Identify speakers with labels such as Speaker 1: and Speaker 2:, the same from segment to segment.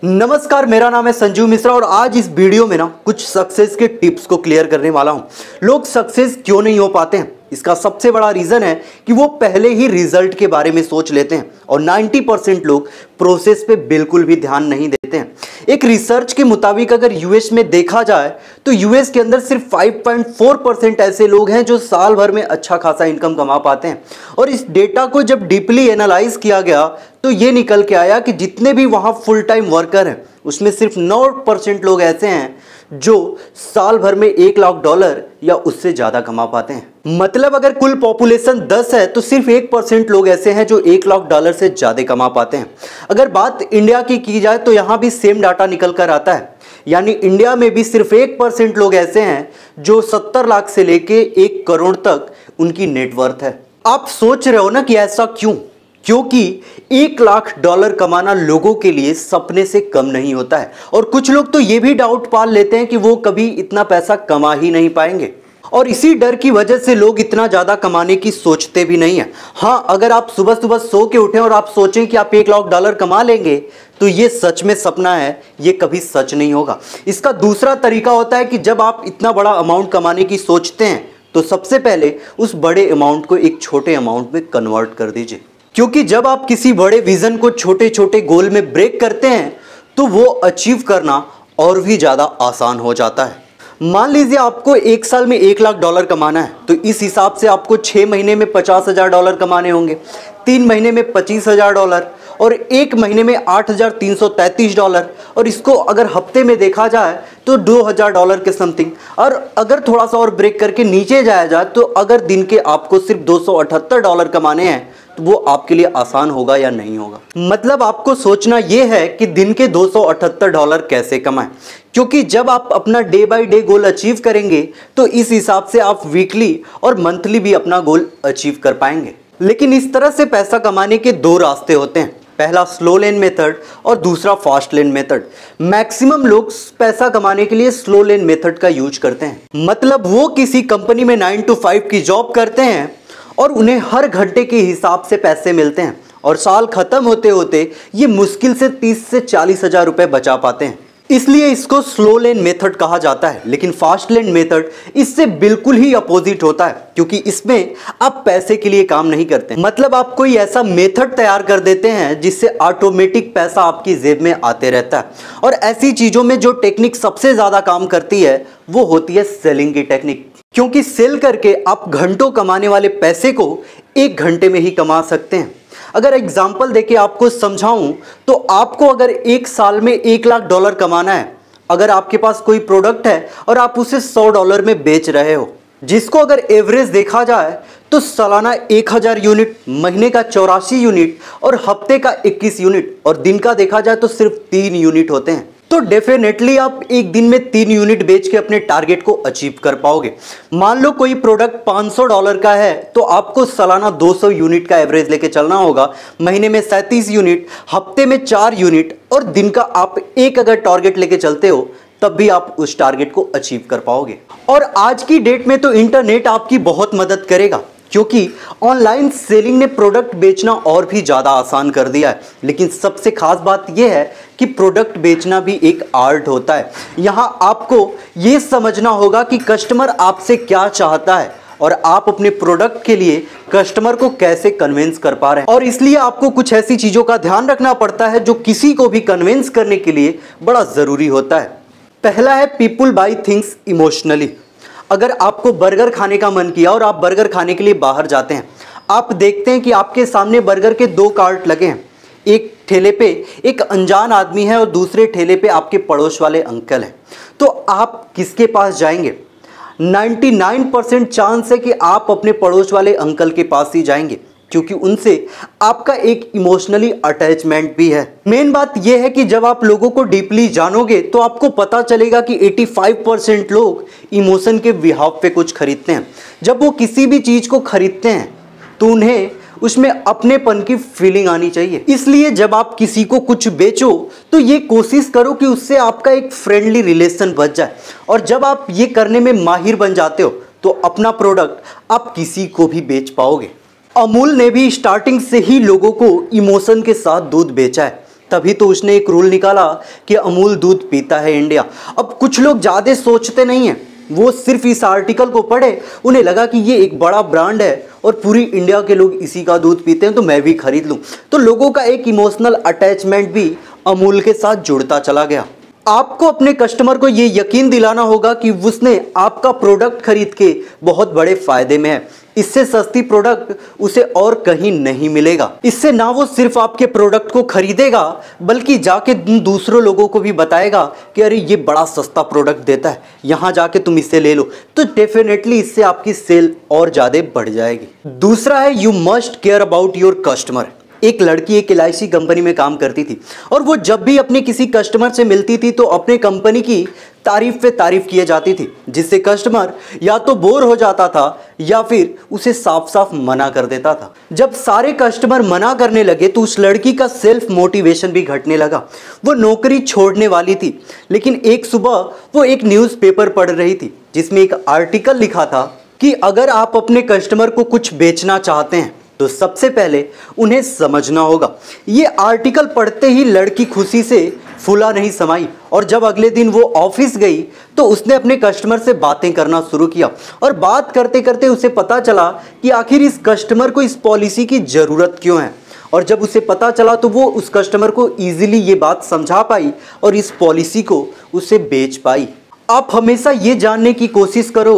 Speaker 1: नमस्कार, मेरा नाम है संजीव मिश्रा और आज इस वीडियो में कुछ सक्सेस के टिप्स को क्लियर करने वाला हूं। लोग सक्सेस क्यों नहीं हो पाते हैं, इसका सबसे बड़ा रीज़न है कि वो पहले ही रिजल्ट के बारे में सोच लेते हैं और 90% लोग प्रोसेस पे बिल्कुल भी ध्यान नहीं देते हैं। एक रिसर्च के मुताबिक अगर यूएस में देखा जाए तो यूएस के अंदर सिर्फ 5.4% ऐसे लोग हैं जो साल भर में अच्छा खासा इनकम कमा पाते हैं। और इस डेटा को जब डीपली एनालाइज किया गया तो ये निकल के आया कि जितने भी वहाँ फुल टाइम वर्कर हैं उसमें सिर्फ 9% लोग ऐसे हैं जो साल भर में $1 लाख या उससे ज़्यादा कमा पाते हैं। मतलब अगर कुल पॉपुलेशन 10 है तो सिर्फ 1% लोग ऐसे हैं जो $1 लाख से ज़्यादा कमा पाते हैं। अगर बात इंडिया की जाए तो यहाँ भी सेम डाटा निकल कर आता है, यानी इंडिया में भी सिर्फ 1% लोग ऐसे हैं जो 70 लाख से लेके 1 करोड़ तक उनकी नेटवर्थ है। आप सोच रहे हो ना कि ऐसा क्यों? क्योंकि $1 लाख कमाना लोगों के लिए सपने से कम नहीं होता है और कुछ लोग तो ये भी डाउट पाल लेते हैं कि वो कभी इतना पैसा कमा ही नहीं पाएंगे और इसी डर की वजह से लोग इतना ज़्यादा कमाने की सोचते भी नहीं है। हाँ, अगर आप सुबह सुबह सो के उठें और आप सोचें कि आप $1 लाख कमा लेंगे तो ये सच में सपना है, ये कभी सच नहीं होगा। इसका दूसरा तरीका होता है कि जब आप इतना बड़ा अमाउंट कमाने की सोचते हैं तो सबसे पहले उस बड़े अमाउंट को एक छोटे अमाउंट में कन्वर्ट कर दीजिए, क्योंकि जब आप किसी बड़े विजन को छोटे छोटे गोल में ब्रेक करते हैं तो वो अचीव करना और भी ज़्यादा आसान हो जाता है। मान लीजिए आपको एक साल में $1 लाख कमाना है तो इस हिसाब से आपको 6 महीने में $50,000 कमाने होंगे, 3 महीने में $25,000 और 1 महीने में $8,333 और इसको अगर हफ्ते में देखा जाए तो $2,000 के समथिंग। और अगर थोड़ा सा और ब्रेक करके नीचे जाया जाए तो अगर दिन के आपको सिर्फ $278 कमाने हैं तो वो आपके लिए आसान होगा या नहीं होगा। मतलब आपको सोचना ये है कि दिन के $278 कैसे कमाएं, क्योंकि जब आप अपना day by day goal achieve करेंगे तो इस हिसाब से आप वीकली और मंथली भी अपना गोल अचीव कर पाएंगे। लेकिन इस तरह से पैसा कमाने के 2 रास्ते होते हैं, पहला स्लो लेन मेथड और दूसरा फास्ट लेन मेथड। मैक्सिमम लोग पैसा कमाने के लिए स्लो लेन मेथड का यूज करते हैं। मतलब वो किसी कंपनी में 9 to 5 की जॉब करते हैं और उन्हें हर घंटे के हिसाब से पैसे मिलते हैं और साल खत्म होते होते ये मुश्किल से 30 से 40 हज़ार रुपये बचा पाते हैं। इसलिए इसको स्लो लेन मेथड कहा जाता है। लेकिन फास्ट लेन मेथड इससे बिल्कुल ही अपोजिट होता है, क्योंकि इसमें आप पैसे के लिए काम नहीं करते। मतलब आप कोई ऐसा मेथड तैयार कर देते हैं जिससे ऑटोमेटिक पैसा आपकी जेब में आते रहता है। और ऐसी चीज़ों में जो टेक्निक सबसे ज़्यादा काम करती है वो होती है सेलिंग की टेक्निक, क्योंकि सेल करके आप घंटों कमाने वाले पैसे को 1 घंटे में ही कमा सकते हैं। अगर एग्जाम्पल देके आपको समझाऊं तो आपको अगर 1 साल में $1 लाख कमाना है, अगर आपके पास कोई प्रोडक्ट है और आप उसे $100 में बेच रहे हो, जिसको अगर एवरेज देखा जाए तो सालाना 1000 यूनिट, महीने का 84 यूनिट और हफ्ते का 21 यूनिट और दिन का देखा जाए तो सिर्फ 3 यूनिट होते हैं, तो डेफिनेटली आप एक दिन में 3 यूनिट बेच के अपने टारगेट को अचीव कर पाओगे। मान लो कोई प्रोडक्ट $500 का है तो आपको सालाना 200 यूनिट का एवरेज लेके चलना होगा, महीने में 37 यूनिट, हफ्ते में 4 यूनिट और दिन का आप 1 अगर टारगेट लेके चलते हो तब भी आप उस टारगेट को अचीव कर पाओगे। और आज की डेट में तो इंटरनेट आपकी बहुत मदद करेगा, क्योंकि ऑनलाइन सेलिंग ने प्रोडक्ट बेचना और भी ज़्यादा आसान कर दिया है। लेकिन सबसे खास बात यह है कि प्रोडक्ट बेचना भी एक आर्ट होता है। यहाँ आपको ये समझना होगा कि कस्टमर आपसे क्या चाहता है और आप अपने प्रोडक्ट के लिए कस्टमर को कैसे कन्विंस कर पा रहे हैं। और इसलिए आपको कुछ ऐसी चीज़ों का ध्यान रखना पड़ता है जो किसी को भी कन्विंस करने के लिए बड़ा ज़रूरी होता है। पहला है पीपुल बाई थिंग्स इमोशनली। अगर आपको बर्गर खाने का मन किया और आप बर्गर खाने के लिए बाहर जाते हैं, आप देखते हैं कि आपके सामने बर्गर के 2 कार्ट लगे हैं। एक ठेले पे एक अनजान आदमी है और दूसरे ठेले पे आपके पड़ोस वाले अंकल हैं, तो आप किसके पास जाएंगे? 99% चांस है कि आप अपने पड़ोस वाले अंकल के पास ही जाएंगे, क्योंकि उनसे आपका एक इमोशनली अटैचमेंट भी है। मेन बात यह है कि जब आप लोगों को डीपली जानोगे तो आपको पता चलेगा कि 85% लोग इमोशन के बिहाव पे कुछ खरीदते हैं। जब वो किसी भी चीज़ को खरीदते हैं तो उन्हें उसमें अपनेपन की फीलिंग आनी चाहिए। इसलिए जब आप किसी को कुछ बेचो तो ये कोशिश करो कि उससे आपका एक फ्रेंडली रिलेशन बच जाए, और जब आप ये करने में माहिर बन जाते हो तो अपना प्रोडक्ट आप किसी को भी बेच पाओगे। अमूल ने भी स्टार्टिंग से ही लोगों को इमोशन के साथ दूध बेचा है, तभी तो उसने एक रूल निकाला कि अमूल दूध पीता है इंडिया। अब कुछ लोग ज़्यादा सोचते नहीं हैं, वो सिर्फ इस आर्टिकल को पढ़े, उन्हें लगा कि ये एक बड़ा ब्रांड है और पूरी इंडिया के लोग इसी का दूध पीते हैं तो मैं भी खरीद लूँ। तो लोगों का एक इमोशनल अटैचमेंट भी अमूल के साथ जुड़ता चला गया। आपको अपने कस्टमर को ये यकीन दिलाना होगा कि उसने आपका प्रोडक्ट खरीद के बहुत बड़े फायदे में है। इससे सस्ती प्रोडक्ट उसे और कहीं नहीं मिलेगा। इससे ना वो सिर्फ आपके प्रोडक्ट को खरीदेगा बल्कि जाके दूसरों लोगों को भी बताएगा कि अरे ये बड़ा सस्ता प्रोडक्ट देता है, यहाँ जाके तुम इससे ले लो। तो डेफिनेटली इससे आपकी सेल और ज़्यादा बढ़ जाएगी। दूसरा है you must care about your customer. एक लड़की एक LIC कंपनी में काम करती थी और वो जब भी अपने किसी कस्टमर से मिलती थी तो अपने कंपनी की तारीफ पे तारीफ किए जाती थी, जिससे कस्टमर या तो बोर हो जाता था या फिर उसे साफ साफ मना कर देता था। जब सारे कस्टमर मना करने लगे तो उस लड़की का सेल्फ मोटिवेशन भी घटने लगा। वो नौकरी छोड़ने वाली थी, लेकिन एक सुबह वो एक न्यूज़पेपर पढ़ रही थी जिसमें एक आर्टिकल लिखा था कि अगर आप अपने कस्टमर को कुछ बेचना चाहते हैं तो सबसे पहले उन्हें समझना होगा। ये आर्टिकल पढ़ते ही लड़की खुशी से फूला नहीं समाई और जब अगले दिन वो ऑफिस गई तो उसने अपने कस्टमर से बातें करना शुरू किया और बात करते करते उसे पता चला कि आखिर इस कस्टमर को इस पॉलिसी की ज़रूरत क्यों है। और जब उसे पता चला तो वो उस कस्टमर को ईजिली ये बात समझा पाई और इस पॉलिसी को उसे बेच पाई। आप हमेशा ये जानने की कोशिश करो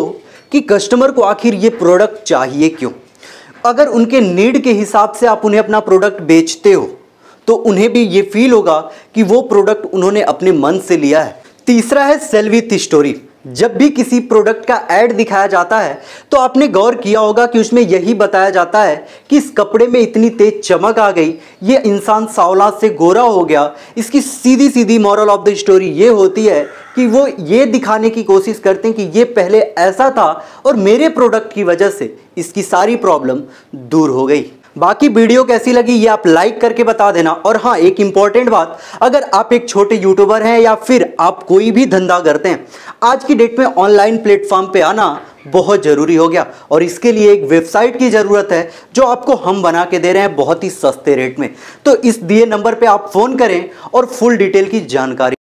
Speaker 1: कि कस्टमर को आखिर ये प्रोडक्ट चाहिए क्यों। अगर उनके नीड के हिसाब से आप उन्हें अपना प्रोडक्ट बेचते हो तो उन्हें भी ये फील होगा कि वो प्रोडक्ट उन्होंने अपने मन से लिया है। तीसरा है सेल विथ स्टोरी। जब भी किसी प्रोडक्ट का ऐड दिखाया जाता है तो आपने गौर किया होगा कि उसमें यही बताया जाता है कि इस कपड़े में इतनी तेज चमक आ गई, ये इंसान सांवला से गोरा हो गया। इसकी सीधी सीधी मॉरल ऑफ द स्टोरी ये होती है कि वो ये दिखाने की कोशिश करते हैं कि ये पहले ऐसा था और मेरे प्रोडक्ट की वजह से इसकी सारी प्रॉब्लम दूर हो गई। बाकी वीडियो कैसी लगी ये आप लाइक करके बता देना। और हाँ, एक इंपॉर्टेंट बात, अगर आप एक छोटे यूट्यूबर हैं या फिर आप कोई भी धंधा करते हैं, आज की डेट में ऑनलाइन प्लेटफॉर्म पे आना बहुत ज़रूरी हो गया और इसके लिए एक वेबसाइट की ज़रूरत है जो आपको हम बना के दे रहे हैं बहुत ही सस्ते रेट में। तो इस दिए नंबर पे आप फ़ोन करें और फुल डिटेल की जानकारी